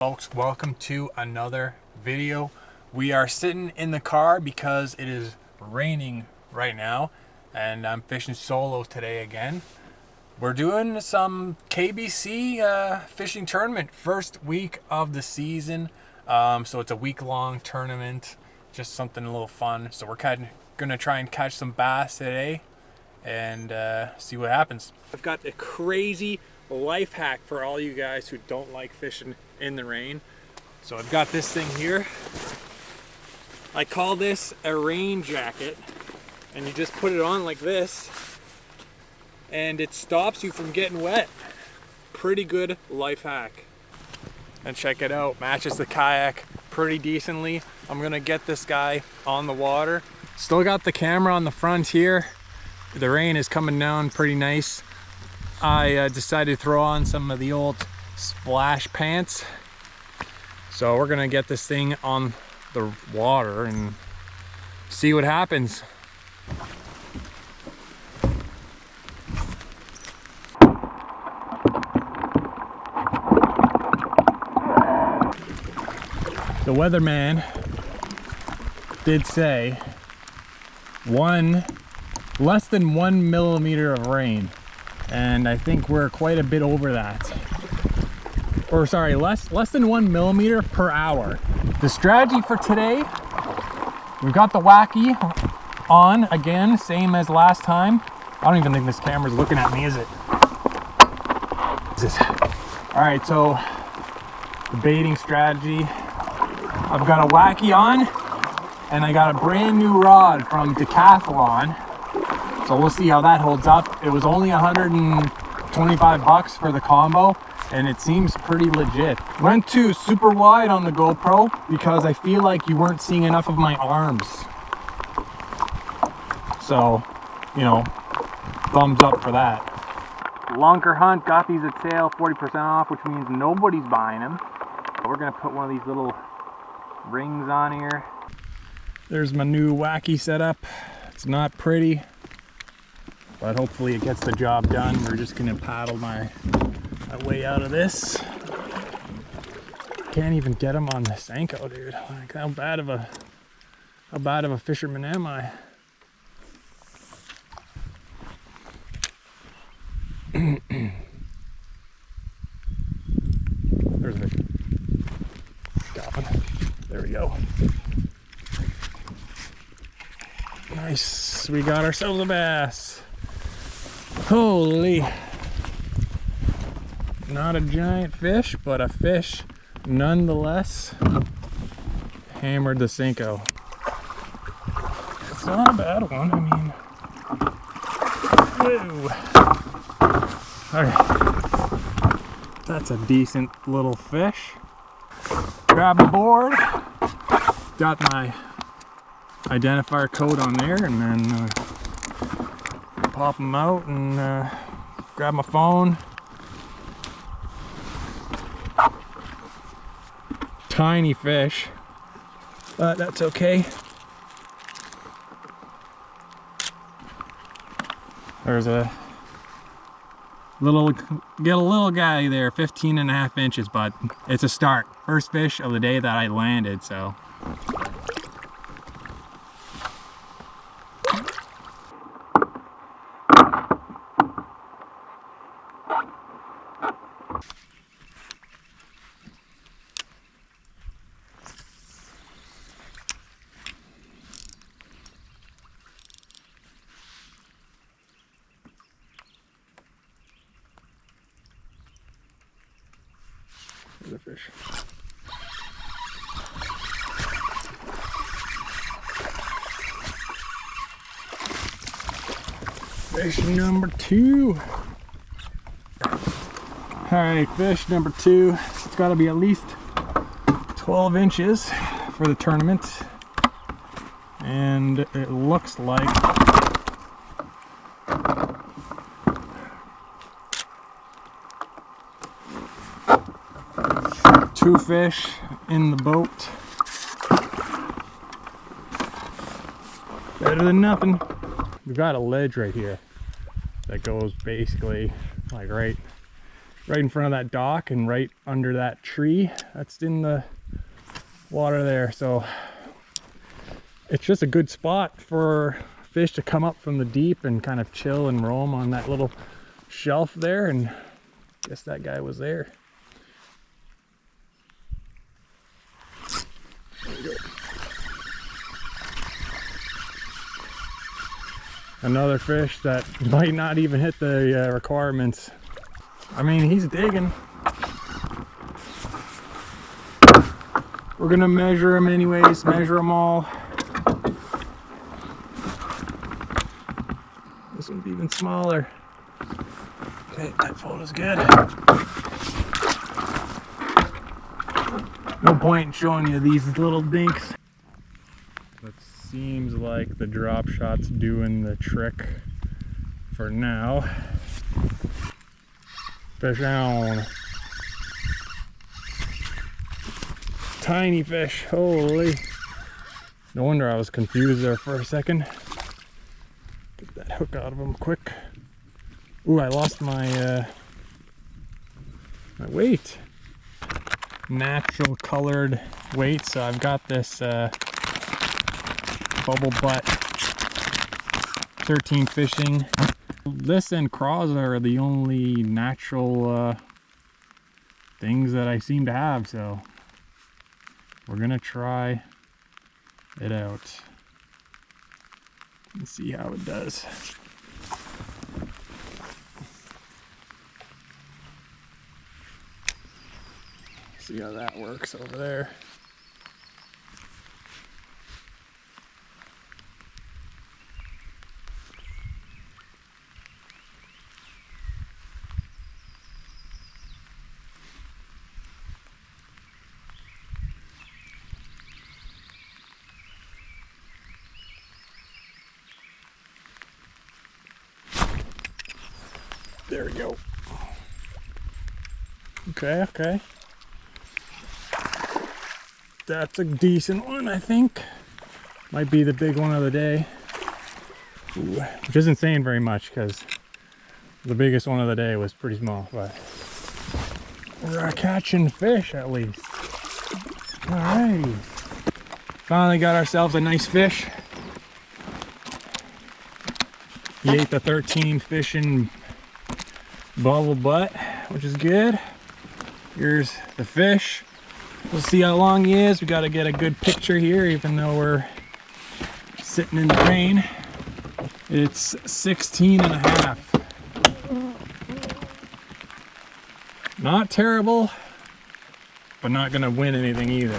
Folks, welcome to another video. We are sitting in the car because it is raining right now and I'm fishing solo today again. We're doing some KBC fishing tournament, first week of the season. So it's a week-long tournament, just something a little fun. So we're gonna try and catch some bass today and see what happens. I've got a crazy life hack for all you guys who don't like fishing in the rain. So I've got this thing here. I call this a rain jacket, and you just put it on like this and it stops you from getting wet. Pretty good life hack. And check it out, matches the kayak pretty decently. I'm gonna get this guy on the water. Still got the camera on the front here. The rain is coming down pretty nice. I decided to throw on some of the old splash pants. So we're gonna get this thing on the water and see what happens. The weatherman did say less than 1 millimeter of rain. And I think we're quite a bit over that. Or sorry, less than 1 millimeter per hour. The strategy for today, we've got the wacky on again, same as last time. I don't even think this camera's looking at me, is it? All right, so the baiting strategy. I've got a wacky on and I got a brand new rod from Decathlon. So we'll see how that holds up. It was only 125 bucks for the combo and it seems pretty legit. Went to super wide on the GoPro because I feel like you weren't seeing enough of my arms. So, you know, thumbs up for that. Lunker Hunt got these at sale, 40% off, which means nobody's buying them. We're gonna put one of these little rings on here. There's my new wacky setup. It's not pretty, but hopefully it gets the job done. We're just gonna paddle my way out of this. Can't even get them on the Senko, dude. Like, how bad of a fisherman am I? There's a fish. Got one. There we go. Nice. We got ourselves a bass. Holy. Not a giant fish, but a fish nonetheless. Hammered the Senko. It's not a bad one, I mean. Whoa. Alright. That's a decent little fish. Grab the board. Got my identifier code on there, and then pop them out and grab my phone. Tiny fish, but that's okay. There's get a little guy there, 15.5 inches, but it's a start. First fish of the day that I landed, so. There's a fish. Fish number 2. Alright, fish number 2. It's got to be at least 12 inches for the tournament. And it looks like two fish in the boat. Better than nothing. We've got a ledge right here that goes basically like right right in front of that dock and right under that tree that's in the water there. So it's just a good spot for fish to come up from the deep and kind of chill and roam on that little shelf there, and I guess that guy was there. There you go. Another fish that might not even hit the requirements. I mean, he's digging. We're gonna measure him anyways, measure them all. This one's even smaller. Okay, that photo's good. No point in showing you these little dinks. It seems like the drop shot's doing the trick for now. Fish on. Tiny fish, holy. No wonder I was confused there for a second. Get that hook out of him quick. Ooh, I lost my my weight. Natural colored weight, so I've got this bubble butt 13 fishing. This and craws are the only natural things that I seem to have, so we're gonna try it out and see how it does. See how that works over there. There we go. Okay, okay. That's a decent one, I think. Might be the big one of the day. Ooh, which isn't saying very much because the biggest one of the day was pretty small, but we're catching fish at least. Alrighty. Finally got ourselves a nice fish. He ate the 13 fishing bubble butt, which is good. Here's the fish. We'll see how long he is. We got to get a good picture here, even though we're sitting in the rain. It's 16 and a half. Not terrible, but not gonna win anything either.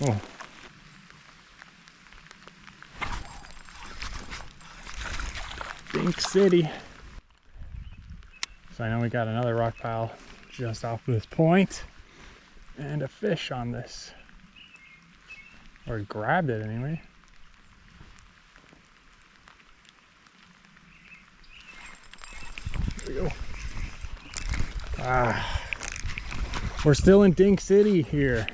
Oh. Dink City. So I know we got another rock pile just off this point and a fish on this, or grabbed it anyway. There we go. We're still in Dink City here.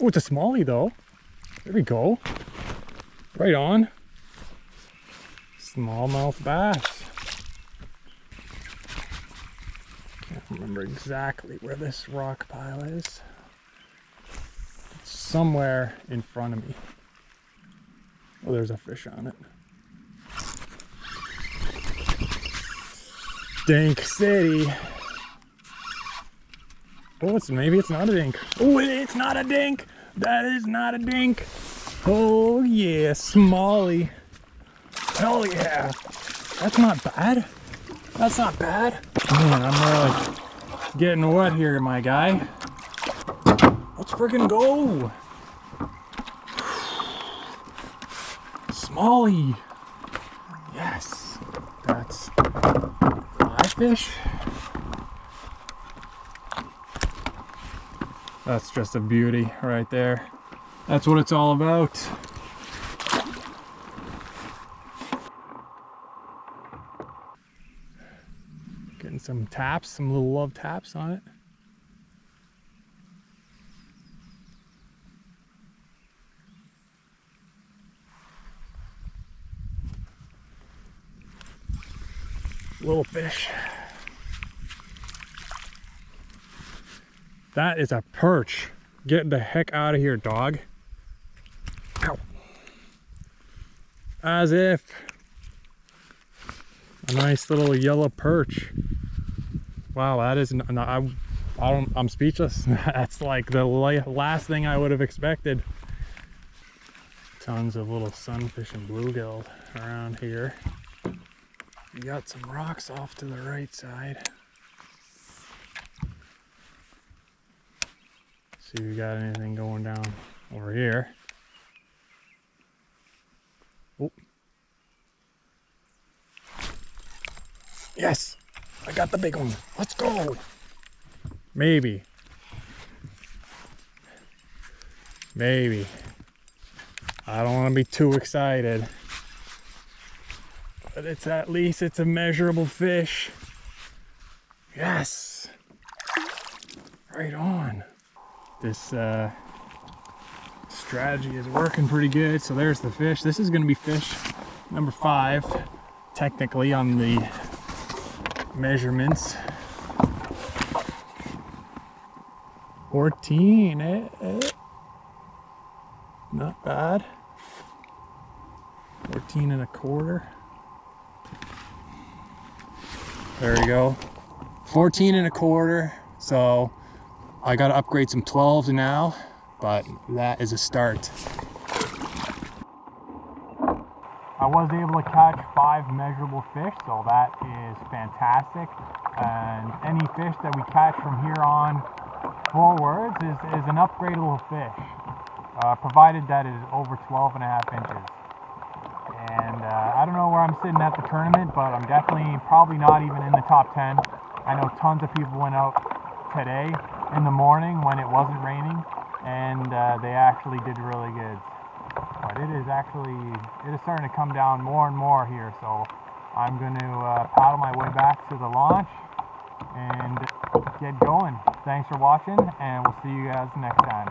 Oh, it's a smallie though. There we go. Right on. Smallmouth bass. Can't remember exactly where this rock pile is. It's somewhere in front of me. Oh, there's a fish on it. Dink City. Oh, maybe it's not a dink. Oh, it's not a dink. That is not a dink. Oh yeah, smallie. Hell yeah. That's not bad. That's not bad. Man, I'm really getting wet here, my guy. Let's friggin' go. Smallie. Yes. That's 5 fish. That's just a beauty right there. That's what it's all about. Getting some taps, some little love taps on it. Little fish. That is a perch. Get the heck out of here, dog. Ow. As if. A nice little yellow perch. Wow, that is I'm speechless. That's like the last thing I would have expected. Tons of little sunfish and bluegill around here. We got some rocks off to the right side. See if we got anything going down over here. Oh. Yes, I got the big one. Let's go. Maybe. Maybe. I don't want to be too excited. But it's at least it's a measurable fish. Yes. Right on. This strategy is working pretty good. So there's the fish. This is going to be fish number 5, technically on the measurements. 14, not bad. 14 1/4. There we go. 14 1/4. So I got to upgrade some 12s now, but that is a start. I was able to catch 5 measurable fish, so that is fantastic. And any fish that we catch from here on forwards is an upgradable fish, provided that it is over 12.5 inches. And I don't know where I'm sitting at the tournament, but I'm definitely probably not even in the top 10. I know tons of people went out today in the morning when it wasn't raining, and they actually did really good. But it is starting to come down more and more here, so I'm going to paddle my way back to the launch and get going. Thanks for watching, and we'll see you guys next time.